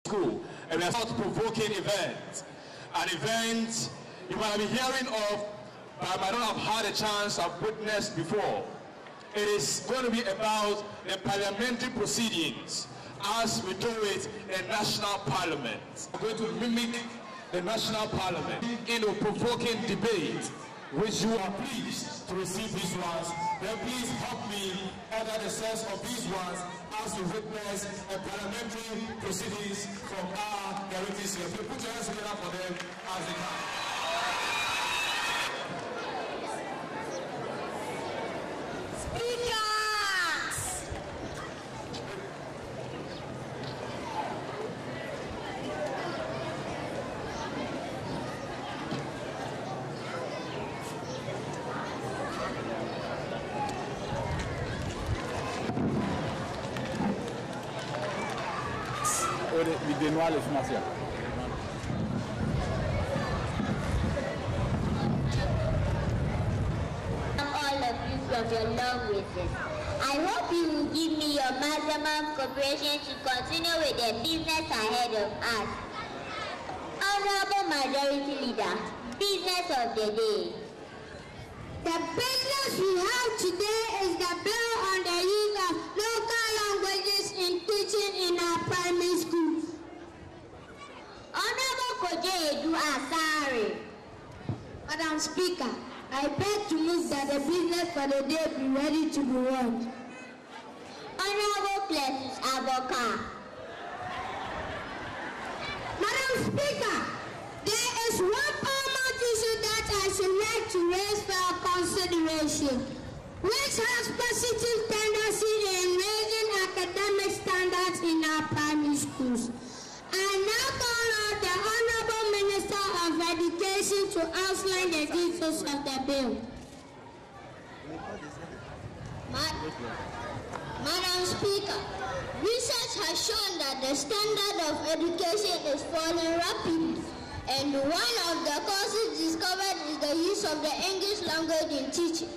school, and a thought-provoking event. An event you might be hearing of, but I might not have had a chance to have witnessed before. It is going to be about the parliamentary proceedings as we do it in National Parliament. We're going to mimic the National Parliament in a provoking debate, which you are pleased to receive these ones. Then please help me enter the sense of these ones as we witness a parliamentary proceedings from our heritage here. Put your hands together for them as they come. All of you from your long wishes. I hope you will give me your maximum cooperation to continue with the business ahead of us. Honorable Majority Leader, business of the day. The business we have today is the bill on the use of local languages in teaching in our primary schools. Honorable Kojedu Asare. Madam Speaker, I beg to move that the business for the day be ready to be run. Honorable Cletus Aboka. Madam Speaker, there is one paramount issue that I should like to raise for our consideration, which has positive tendency in raising academic standards in our primary schools. I now call on the Honorable Minister of Education to outline the details of the bill. Madam Speaker, research has shown that the standard of education is falling rapidly, and one of the causes discovered is the use of the English language in teaching.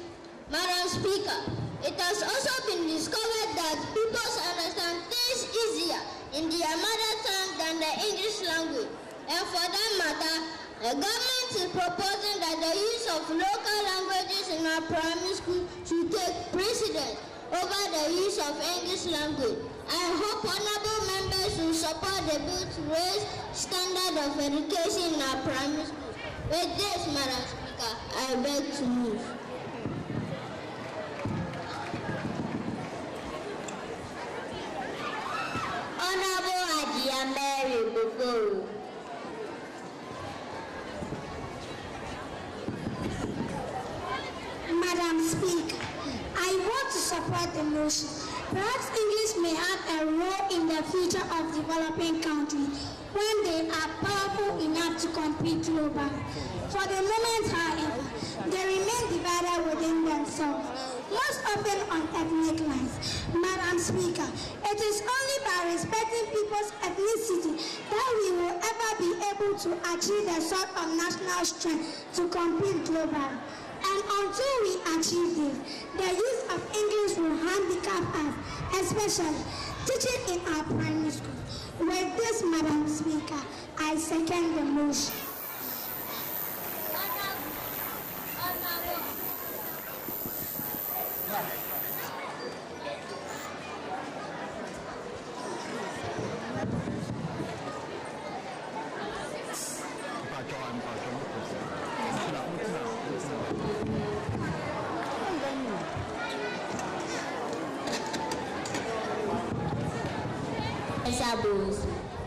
Madam Speaker, it has also been discovered that people understand things easier in their mother tongue than the English language. And for that matter, the government is proposing that the use of local languages in our primary school should take precedence over the use of English language. I hope honorable members will support the bill to raise standard of education in our primary school. With this, Madam Speaker, I beg to move. Honorable Ajia Mary Buforo. Madam Speaker, I want to support the motion. Perhaps English may have a role in the future of developing countries when they are powerful enough to compete globally. For the moment, however, they remain divided within themselves, most often on ethnic lines. Madam Speaker, it is only by respecting people's ethnicity that we will ever be able to achieve the sort of national strength to compete globally. And until we achieve this, the use of English will handicap us, especially teaching in our primary school. With this, Madam Speaker, I second the motion.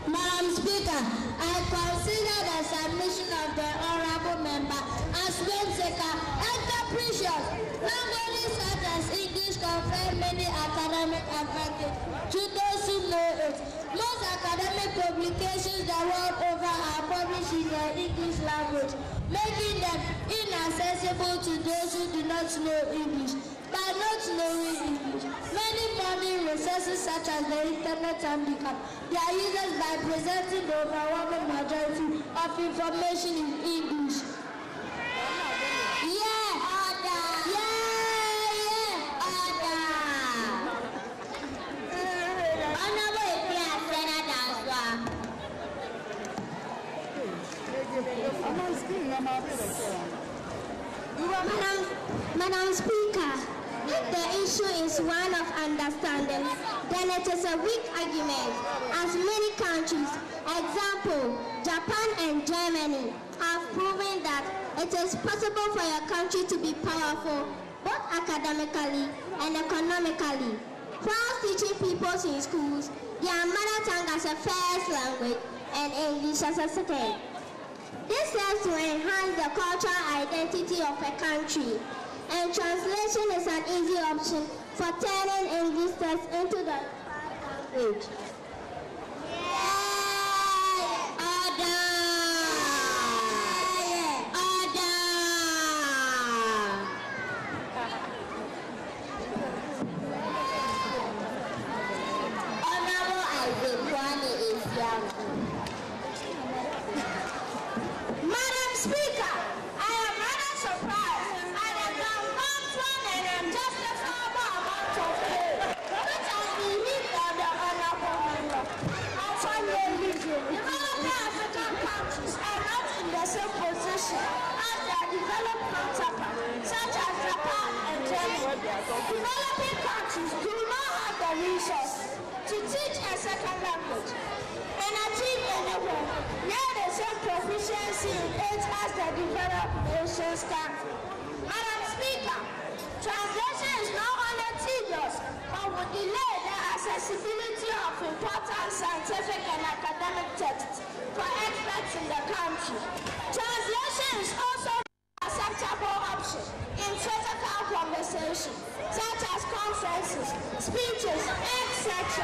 Madam Speaker, I consider the submission of the honorable member as whimsical and capricious. Languages such as English confer many academic advantages to those who know it. Most academic publications the world over are published in the English language, making them inaccessible to those who do not know English. By not knowing English, many modern resources such as the internet handicap their users by presenting the overwhelming majority of information in English. Order! Order! Honorable Senator Answa. Madam Speaker, if the issue is one of understanding, then it is a weak argument, as many countries, example, Japan and Germany, have proven that it is possible for your country to be powerful, both academically and economically. While teaching people in schools their mother tongue as a first language and English as a second. This helps to enhance the cultural identity of a country, and translation is an easy option for turning English text into the language. Madam Speaker, I am rather surprised at the concoction and unjustifiable amount of hate which has been heaped on the honorable member. Developing African countries are not in the same position as their developed counterparts, such as Japan and Germany. Developing countries do not have the resources to teach a second language and achieve anywhere near the same proficiency in it as the developed nations can. Madam Speaker, translation is not only tedious, but would delay the accessibility of important scientific and academic texts for experts in the country. Translation is also an acceptable option in physical conversation, such as conferences, speeches, etc.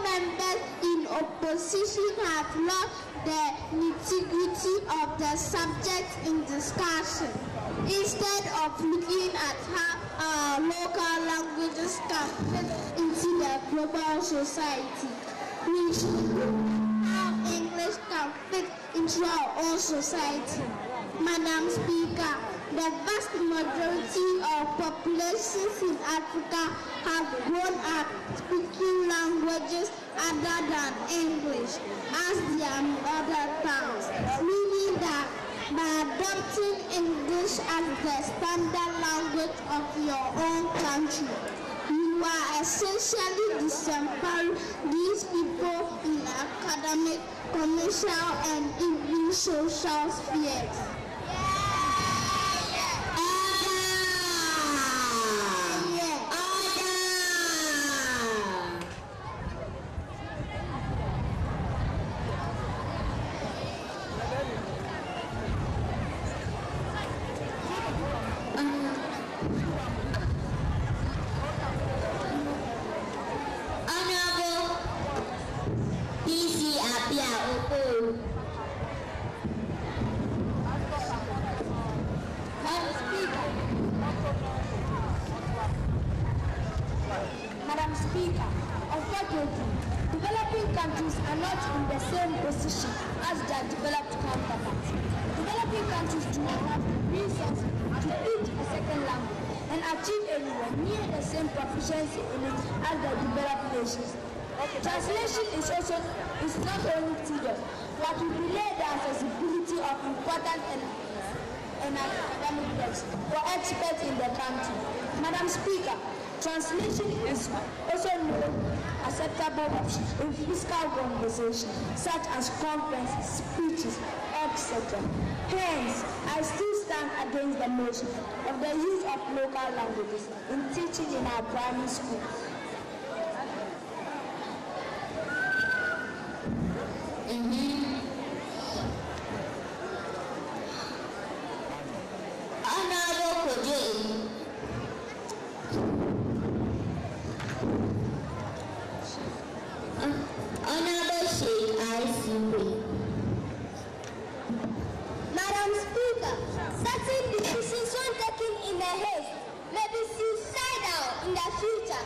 Members in opposition have lost the nitty-gritty of the subject in discussion. Instead of looking at how our local languages can fit into the global society, we should look at how English can fit into our own society. Madam Speaker, the vast majority of populations in Africa have grown up speaking languages other than English as their mother tongues, meaning that by adopting English as the standard language of your own country, you are essentially disempowering these people in academic, commercial, and even social spheres. Madam Speaker, unfortunately, developing countries are not in the same position as their developed counterparts. Developing countries do not have the resources to teach a second language and achieve anywhere near the same proficiency in it as the developed nations. Translation is not only tedious, but will delay the accessibility of important and academic texts for experts in the country. Madam Speaker, translation is also no acceptable option in physical conversation, such as conferences, speeches, etc. Hence, I still stand against the motion of the use of local languages in teaching in our primary schools. Madam Speaker, certain decisions taken in a haste may be suicidal in the future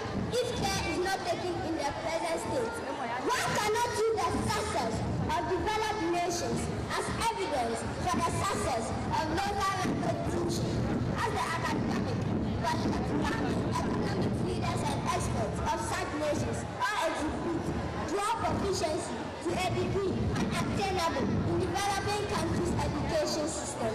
for the success of local language teaching, as the academic, political, economic leaders and experts of such nations are exhibit draw proficiency to a degree unattainable in developing countries' education system.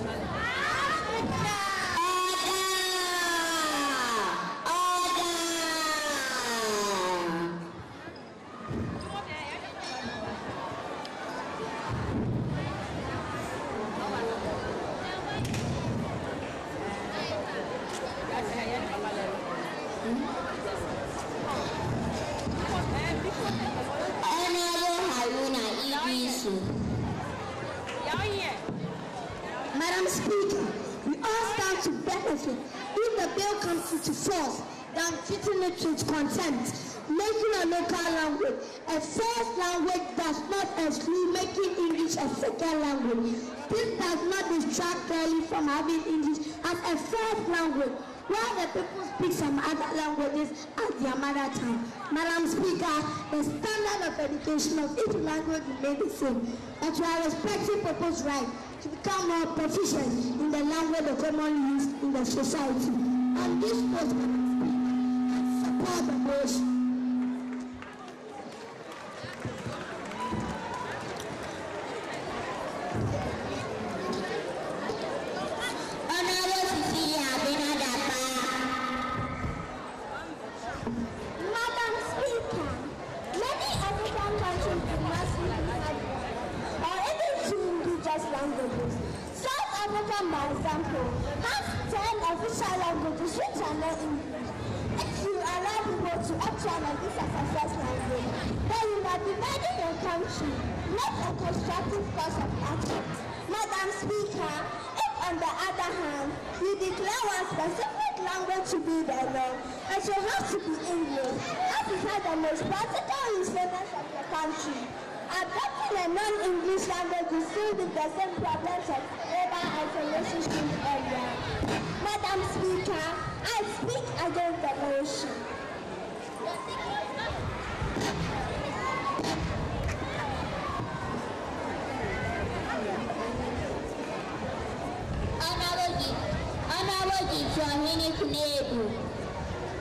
Madam Speaker, we all stand to benefit if the bill comes into force than treating it with contempt, making a local language a first language does not exclude making English a second language. This does not distract Delhi from having English as a first language, while the people speak some other languages as their mother tongue. Madam Speaker, the standard of education of each language remains the same, but we are respecting people's right to become more proficient in the language commonly used in the society. And this was support the motion. Languages. South Africa, by example, has 10 official languages which are not English. If you allow people to actually use as a first language, then you are dividing your country, not a constructive cause of action. Madam Speaker, if on the other hand, you declare one specific language to be the law, it will have to be English, as it has the most practical usefulness of the country. Adopting a non-English language will still be the same problems of urban isolation area. Madam Speaker, I speak against the motion.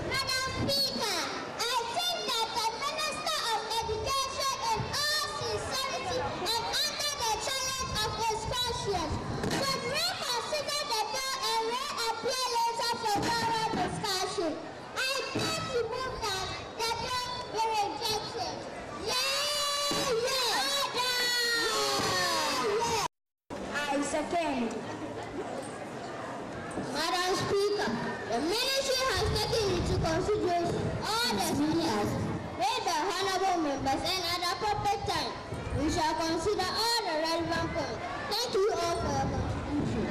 Madam Speaker, I think that the Minister of Education in all sincerity and under the challenge of his conscience should reconsider the bill and reappear later for thorough discussion. I beg to move that the bill be rejected. I second. Madam Speaker, the Ministry has taken into consideration all the fears raised by honorable members, and at the appropriate time, we shall consider all the relevant points. Thank you all for your contribution.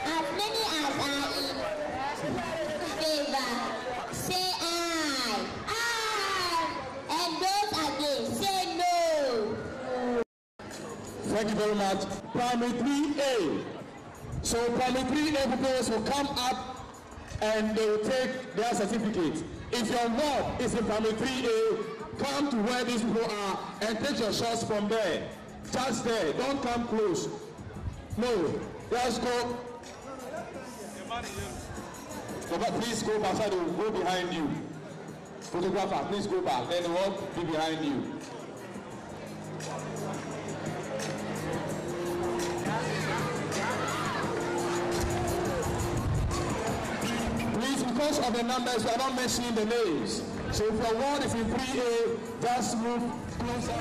As many as are in favor, say aye. And those against, say no. Thank you very much. Primary 3A. So primary 3A pupils will come up and they will take their certificate. If your ward is in primary 3A, come to where these people are and take your shots from there. Just there. Don't come close. No. Just go. Please go back. They will go behind you. Photographer, please go back. Then they won't be behind you. Please, because of the numbers, we are not mentioning the names. So if your ward is in 3A, just move closer.